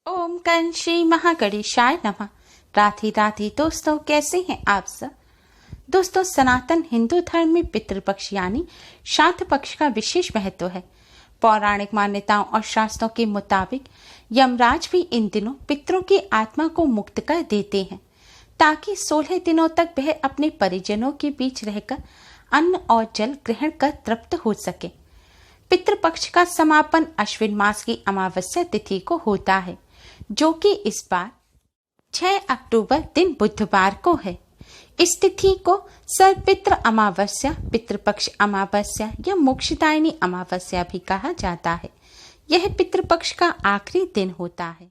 ओम कं श्री महागणेशाय नमः। राधे राधे दोस्तों, कैसे हैं आप सब। दोस्तों, सनातन हिंदू धर्म में पितृपक्ष यानी श्राद्ध पक्ष का विशेष महत्व है। पौराणिक मान्यताओं और शास्त्रों के मुताबिक यमराज भी इन दिनों पितरों की आत्मा को मुक्त कर देते हैं, ताकि 16 दिनों तक वह अपने परिजनों के बीच रहकर अन्न और जल ग्रहण कर तृप्त हो सके। पितृपक्ष का समापन अश्विन मास की अमावस्या तिथि को होता है, जो कि इस बार 6 अक्टूबर दिन बुधवार को है। इस तिथि को सर्वपितृ अमावस्या, पितृपक्ष अमावस्या या मोक्षदायिनी अमावस्या भी कहा जाता है। यह पितृपक्ष का आखिरी दिन होता है।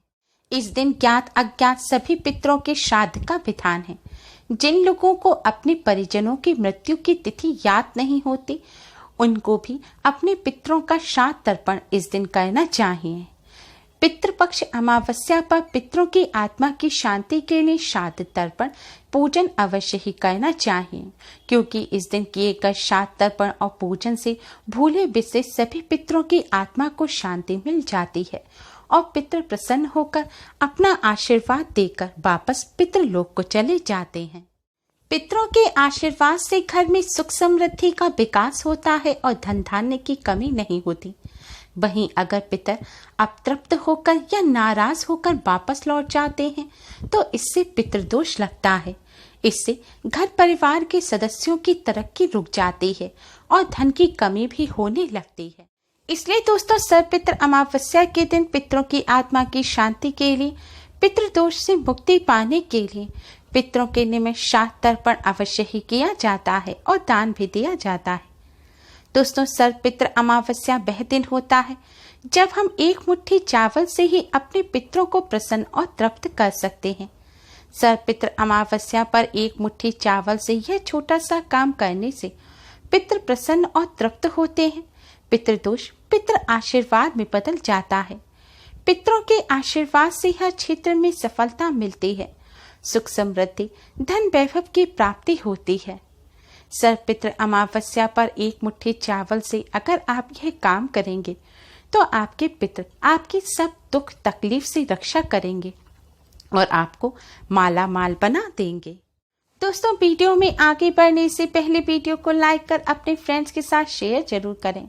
इस दिन ज्ञात अज्ञात सभी पितरों के श्राद्ध का विधान है। जिन लोगों को अपने परिजनों की मृत्यु की तिथि याद नहीं होती, उनको भी अपने पितरों का श्राद्ध तर्पण इस दिन करना चाहिए। पितृपक्ष अमावस्या पर पितरों की आत्मा की शांति के लिए श्राद्ध तर्पण पूजन अवश्य ही करना चाहिए, क्योंकि इस दिन किए गए श्राद्ध तर्पण और पूजन से भूले बिसरे सभी पितरों की आत्मा को शांति मिल जाती है और पितर प्रसन्न होकर अपना आशीर्वाद देकर वापस पितृलोक को चले जाते हैं। पितरों के आशीर्वाद से घर में सुख समृद्धि का विकास होता है और धन धान्य की कमी नहीं होती। वहीं अगर पितर अतृप्त होकर या नाराज होकर वापस लौट जाते हैं तो इससे पितृदोष लगता है। इससे घर परिवार के सदस्यों की तरक्की रुक जाती है और धन की कमी भी होने लगती है। इसलिए दोस्तों, सर्वपितृ अमावस्या के दिन पितरों की आत्मा की शांति के लिए, पितृदोष से मुक्ति पाने के लिए पितरों के निमित्त श्राद्ध तर्पण अवश्य ही किया जाता है और दान भी दिया जाता है। दोस्तों, सर्वपितृ अमावस्या वह दिन होता है जब हम एक मुट्ठी चावल से ही अपने पितरों को प्रसन्न और तृप्त कर सकते हैं। सर्वपितृ अमावस्या पर एक मुट्ठी चावल से यह छोटा सा काम करने से पितृ प्रसन्न और तृप्त होते हैं। पितृदोष पितृ आशीर्वाद में बदल जाता है। पितरों के आशीर्वाद से हर क्षेत्र में सफलता मिलती है, सुख समृद्धि, धन वैभव की प्राप्ति होती है। सर्वपितृ अमावस्या पर एक मुट्ठी चावल से अगर आप यह काम करेंगे तो आपके पितृ आपकी सब दुख तकलीफ से रक्षा करेंगे और आपको माला माल बना देंगे। दोस्तों, वीडियो में आगे बढ़ने से पहले वीडियो को लाइक कर अपने फ्रेंड्स के साथ शेयर जरूर करें।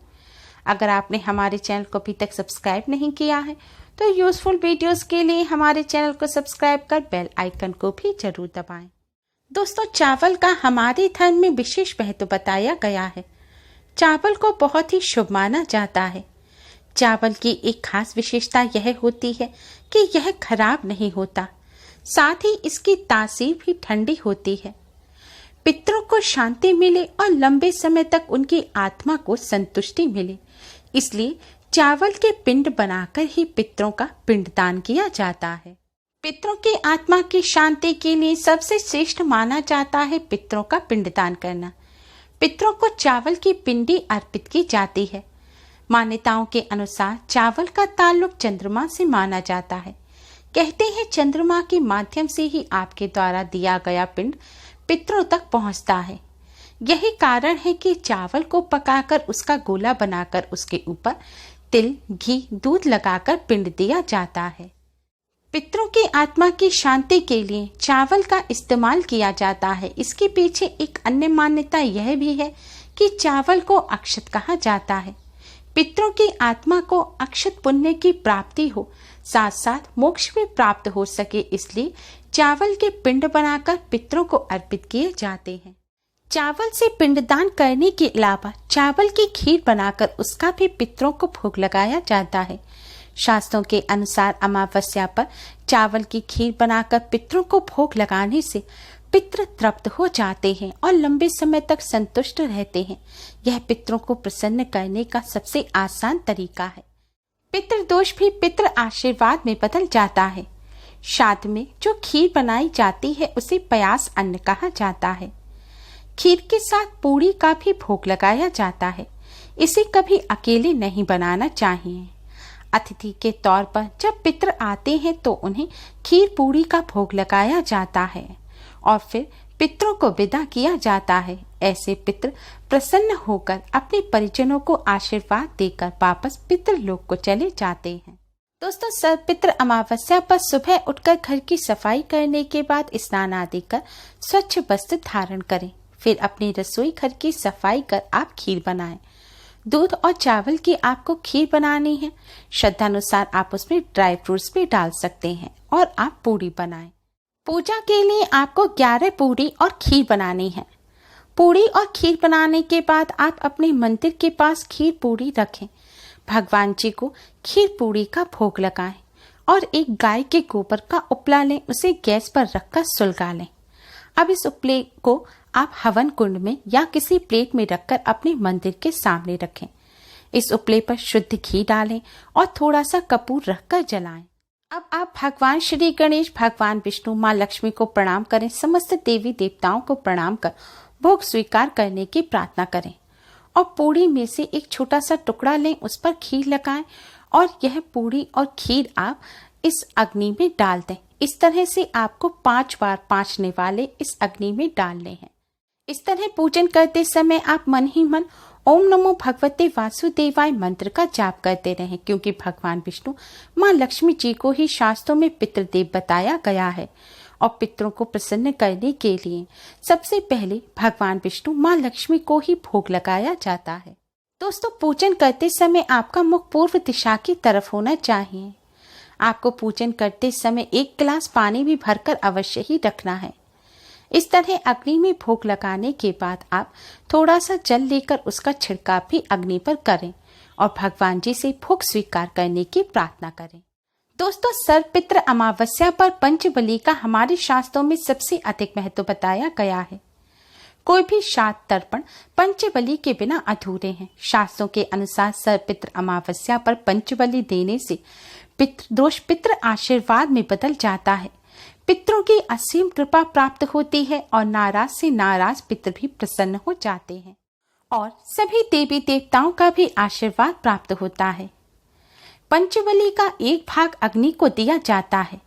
अगर आपने हमारे चैनल को अभी तक सब्सक्राइब नहीं किया है तो यूजफुल वीडियोस के लिए हमारे चैनल को सब्सक्राइब कर बेल आइकन को भी जरूर दबाएं। दोस्तों, चावल का हमारे धर्म में विशेष महत्व बताया गया है। चावल को बहुत ही शुभ माना जाता है। चावल की एक खास विशेषता यह होती है कि यह खराब नहीं होता, साथ ही इसकी तासीर भी ठंडी होती है। पितरों को शांति मिले और लंबे समय तक उनकी आत्मा को संतुष्टि मिले, इसलिए चावल के पिंड बनाकर ही पितरों का पिंडदान किया जाता है। पितरों की आत्मा की शांति के लिए सबसे श्रेष्ठ माना जाता है पितरों का पिंडदान करना। पितरों को चावल की पिंडी अर्पित की जाती है। मान्यताओं के अनुसार चावल का ताल्लुक चंद्रमा से माना जाता है। कहते हैं चंद्रमा के माध्यम से ही आपके द्वारा दिया गया पिंड पितरों तक पहुंचता है। यही कारण है कि चावल को पकाकर उसका गोला बनाकर उसके ऊपर तिल, घी, दूध लगाकर पिंड दिया जाता है। पितरों की आत्मा की शांति के लिए चावल का इस्तेमाल किया जाता है। इसके पीछे एक अन्य मान्यता यह भी है कि चावल को अक्षत कहा जाता है। पितरों की आत्मा को अक्षत पुण्य की प्राप्ति हो, साथ साथ मोक्ष भी प्राप्त हो सके, इसलिए चावल के पिंड बनाकर पितरों को अर्पित किए जाते हैं। चावल से पिंडदान करने के अलावा चावल की खीर बनाकर उसका भी पितरों को भोग लगाया जाता है। शास्त्रों के अनुसार अमावस्या पर चावल की खीर बनाकर पितरों को भोग लगाने से पितृ तृप्त हो जाते हैं और लंबे समय तक संतुष्ट रहते हैं। यह पितरों को प्रसन्न करने का सबसे आसान तरीका है। पितृदोष भी पितृ आशीर्वाद में बदल जाता है। श्राद्ध में जो खीर बनाई जाती है उसे पयास अन्न कहा जाता है। खीर के साथ पूड़ी का भी भोग लगाया जाता है। इसे कभी अकेले नहीं बनाना चाहिए। अतिथि के तौर पर जब पितृ आते हैं तो उन्हें खीर पूड़ी का भोग लगाया जाता है और फिर पितरों को विदा किया जाता है। ऐसे पितृ प्रसन्न होकर अपने परिजनों को आशीर्वाद देकर वापस पितृलोक को चले जाते हैं। दोस्तों, सर्वपित्र अमावस्या पर सुबह उठकर घर की सफाई करने के बाद स्नान आदि कर स्वच्छ वस्त्र धारण करें। फिर अपनी रसोई घर की सफाई कर आप खीर बनाएं। दूध और चावल की आपको खीर बनानी है। श्रद्धानुसार आप उसमें ड्राई फ्रूट्स भी डाल सकते हैं और आप पूरी बनाएं। पूजा के लिए आपको 11 पूरी और खीर बनानी है। पूरी और खीर बनाने के बाद आप अपने मंदिर के पास खीर पूरी रखें। भगवान जी को खीर पूरी का भोग लगाएं और एक गाय के गोबर का उपला लें, उसे गैस पर रखकर सुलगा लें। अब इस उपले को आप हवन कुंड में या किसी प्लेट में रखकर अपने मंदिर के सामने रखें। इस उपले पर शुद्ध घी डालें और थोड़ा सा कपूर रखकर जलाएं। अब आप भगवान श्री गणेश, भगवान विष्णु, माँ लक्ष्मी को प्रणाम करें। समस्त देवी देवताओं को प्रणाम कर भोग स्वीकार करने की प्रार्थना करें और पूरी में से एक छोटा सा टुकड़ा लें, उस पर खीर लगाएं और यह पूरी और खीर आप इस अग्नि में डाल दें। इस तरह से आपको 5 बार 5 निवाले इस अग्नि में डालने हैं। इस तरह पूजन करते समय आप मन ही मन ओम नमो भगवते वासुदेवाय मंत्र का जाप करते रहें, क्योंकि भगवान विष्णु, माँ लक्ष्मी जी को ही शास्त्रों में पितृदेव बताया गया है और पितरों को प्रसन्न करने के लिए सबसे पहले भगवान विष्णु, माँ लक्ष्मी को ही भोग लगाया जाता है। दोस्तों, पूजन करते समय आपका मुख पूर्व दिशा की तरफ होना चाहिए। आपको पूजन करते समय 1 गिलास पानी भी भरकर अवश्य ही रखना है। इस तरह अग्नि में भोग लगाने के बाद आप थोड़ा सा जल लेकर उसका छिड़काव भी अग्नि पर करें और भगवान जी से भोग स्वीकार करने की प्रार्थना करें। दोस्तों, सर्वपित्र अमावस्या पर पंचबली का हमारे शास्त्रों में सबसे अधिक महत्व बताया गया है। कोई भी श्राद्ध तर्पण पंचबली के बिना अधूरे हैं। शास्त्रों के अनुसार सर्वपित्र अमावस्या पर पंचबली देने से पितृदोष पितृ आशीर्वाद में बदल जाता है। पितरों की असीम कृपा प्राप्त होती है और नाराज से नाराज पितर भी प्रसन्न हो जाते हैं और सभी देवी देवताओं का भी आशीर्वाद प्राप्त होता है। पंचबली का एक भाग अग्नि को दिया जाता है।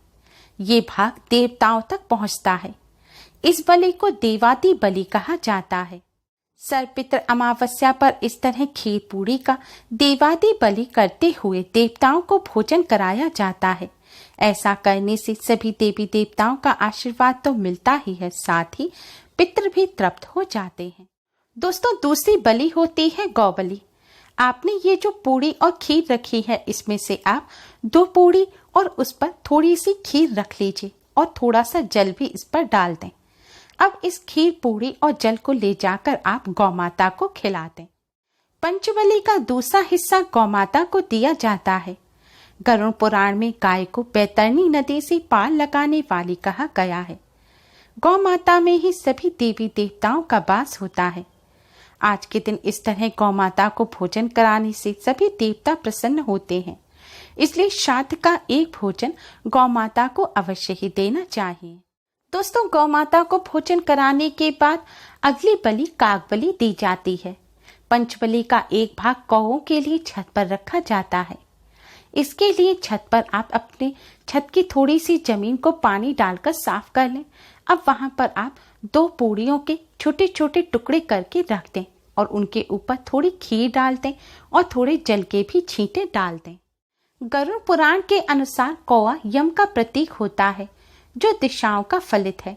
ये भाग देवताओं तक पहुंचता है। इस बलि को देवादी बलि कहा जाता है। सर्वपित्र अमावस्या पर इस तरह खीर पूरी का देवादी बलि करते हुए देवताओं को भोजन कराया जाता है। ऐसा करने से सभी देवी देवताओं का आशीर्वाद तो मिलता ही है, साथ ही पितृ भी तृप्त हो जाते हैं। दोस्तों, दूसरी बलि होती है गौबली। आपने ये जो पूरी और खीर रखी है, इसमें से आप 2 पूरी और उस पर थोड़ी सी खीर रख लीजिए और थोड़ा सा जल भी इस पर डाल दें। अब इस खीर, पूरी और जल को ले जाकर आप गौमाता को खिला दें। पंचबली का दूसरा हिस्सा गौमाता को दिया जाता है। गरुड़ पुराण में गाय को बैतरणी नदी से पार लगाने वाली कहा गया है। गौ माता में ही सभी देवी देवताओं का वास होता है। आज के दिन इस तरह गौ माता को भोजन कराने से सभी देवता प्रसन्न होते हैं। इसलिए श्राद्ध का एक भोजन गौ माता को अवश्य ही देना चाहिए। दोस्तों, गौ माता को भोजन कराने के बाद अगली बलि काग बलि दी जाती है। पंचबली का एक भाग कौओं के लिए छत पर रखा जाता है। इसके लिए छत पर आप अपने छत की थोड़ी सी जमीन को पानी डालकर साफ कर लें। अब वहां पर आप 2 पूरियों के छोटे छोटे टुकड़े करके रख दें और उनके ऊपर थोड़ी खीर डाल दें और थोड़े जल के भी छींटे डाल दें। गरुड़ पुराण के अनुसार कौआ यम का प्रतीक होता है, जो दिशाओं का फलित है।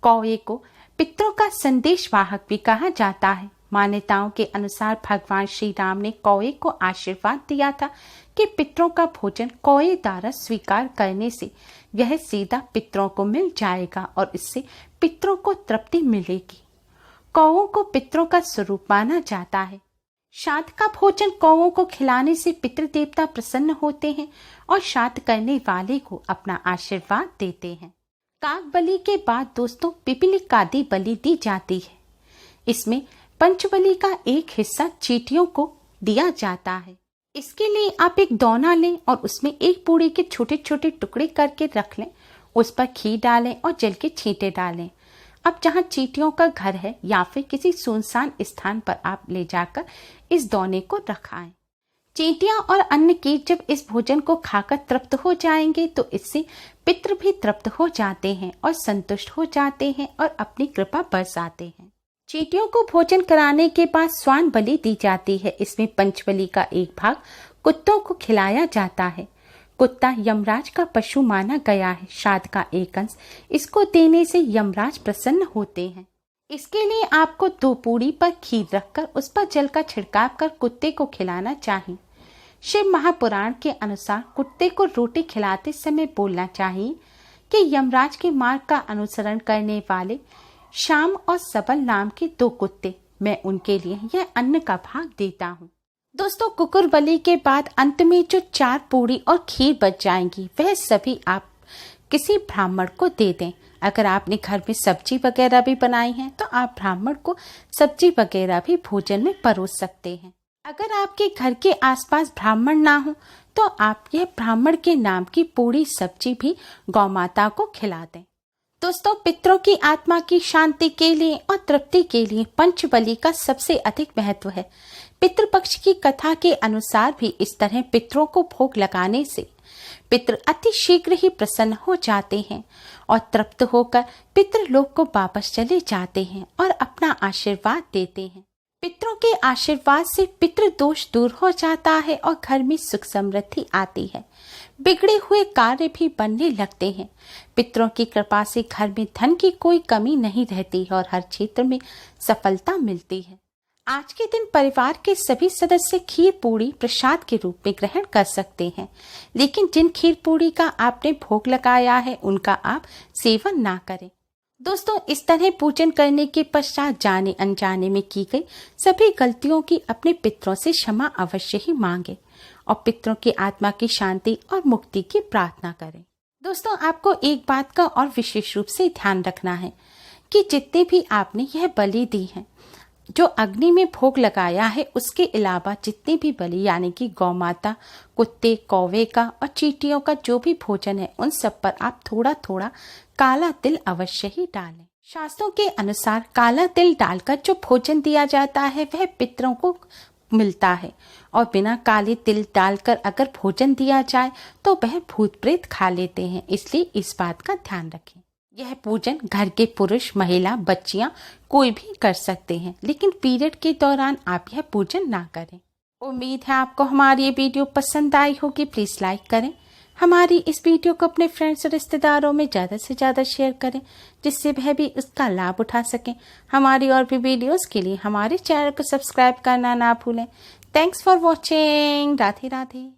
कौए को पितरों का संदेश वाहक भी कहा जाता है। मान्यताओं के अनुसार भगवान श्री राम ने कौए को आशीर्वाद दिया था कि पितरों का भोजन कौए द्वारा स्वीकार करने से यह सीधा पितरों को मिल जाएगा और इससे पितरों को तृप्ति मिलेगी। कौओं को पितरों का स्वरूप माना जाता है। श्राद्ध का भोजन कौओं को खिलाने से पितृ देवता प्रसन्न होते हैं और श्राद्ध करने वाले को अपना आशीर्वाद देते हैं। काग बलि के बाद दोस्तों पिपीलिकादि बलि दी जाती है। इसमें पंचबली का एक हिस्सा चींटियों को दिया जाता है। इसके लिए आप एक दौना लें और उसमें एक पूरी के छोटे छोटे टुकड़े करके रख लें। उस पर घी डालें और जल के छींटे डालें। अब जहाँ चींटियों का घर है या फिर किसी सुनसान स्थान पर आप ले जाकर इस दौने को रखाएं। चींटियां और अन्य कीट जब इस भोजन को खाकर तृप्त हो जाएंगे तो इससे पितृ भी तृप्त हो जाते हैं और संतुष्ट हो जाते हैं और अपनी कृपा बरसाते हैं। चींटियों को भोजन कराने के बाद स्वान बलि दी जाती है। इसमें पंचबली का एक भाग कुत्तों को खिलाया जाता है। कुत्ता यमराज का पशु माना गया है। श्राद्ध का एक अंश इसको देने से यमराज प्रसन्न होते हैं। इसके लिए आपको 2 पूड़ी पर खीर रखकर उस पर जल का छिड़काव कर कुत्ते को खिलाना चाहिए। शिव महापुराण के अनुसार कुत्ते को रोटी खिलाते समय बोलना चाहिए कि यमराज के मार्ग का अनुसरण करने वाले श्याम और सबल नाम के 2 कुत्ते, मैं उनके लिए यह अन्न का भाग देता हूँ। दोस्तों, कुकुर बलि के बाद अंत में जो 4 पूड़ी और खीर बच जाएंगी वह सभी आप किसी ब्राह्मण को दे दें। अगर आपने घर में सब्जी वगैरह भी बनाई है तो आप ब्राह्मण को सब्जी वगैरह भी भोजन में परोस सकते हैं। अगर आपके घर के आसपास ब्राह्मण ना हो तो आप ये ब्राह्मण के नाम की पूरी सब्जी भी गौ माता को खिला दें। दोस्तों, पितरों की आत्मा की शांति के लिए और तृप्ति के लिए पंचबली का सबसे अधिक महत्व है। पितृपक्ष की कथा के अनुसार भी इस तरह पितरों को भोग लगाने से पितृ अति शीघ्र ही प्रसन्न हो जाते हैं और तृप्त होकर पितृलोक को वापस चले जाते हैं और अपना आशीर्वाद देते हैं। पितरों के आशीर्वाद से पितृ दोष दूर हो जाता है और घर में सुख समृद्धि आती है। बिगड़े हुए कार्य भी बनने लगते हैं। पितरों की कृपा से घर में धन की कोई कमी नहीं रहती और हर क्षेत्र में सफलता मिलती है। आज के दिन परिवार के सभी सदस्य खीर पूड़ी प्रसाद के रूप में ग्रहण कर सकते हैं, लेकिन जिन खीर पूड़ी का आपने भोग लगाया है उनका आप सेवन ना करें। दोस्तों, इस तरह पूजन करने के पश्चात जाने अनजाने में की गई सभी गलतियों की अपने पितरों से क्षमा अवश्य ही मांगे और पितरों की आत्मा की शांति और मुक्ति की प्रार्थना करें। दोस्तों, आपको एक बात का और विशेष रूप से ध्यान रखना है कि जितने भी आपने यह बलि दी है, जो अग्नि में भोग लगाया है, उसके अलावा जितने भी बलि यानी कि गौ माता, कुत्ते, कौवे का और चींटियों का जो भी भोजन है, उन सब पर आप थोड़ा थोड़ा काला तिल अवश्य ही डालें। शास्त्रों के अनुसार काला तिल डालकर जो भोजन दिया जाता है वह पितरों को मिलता है और बिना काले तिल डालकर अगर भोजन दिया जाए तो वह भूत प्रेत खा लेते हैं। इसलिए इस बात का ध्यान रखें। यह पूजन घर के पुरुष, महिला, बच्चियां कोई भी कर सकते हैं, लेकिन पीरियड के दौरान आप यह पूजन ना करें। उम्मीद है आपको हमारी ये वीडियो पसंद आई होगी। प्लीज लाइक करें। हमारी इस वीडियो को अपने फ्रेंड्स और रिश्तेदारों में ज़्यादा से ज़्यादा शेयर करें, जिससे वह भी इसका लाभ उठा सकें। हमारी और भी वीडियोस के लिए हमारे चैनल को सब्सक्राइब करना ना भूलें। Thanks for watching. Radhe Radhe.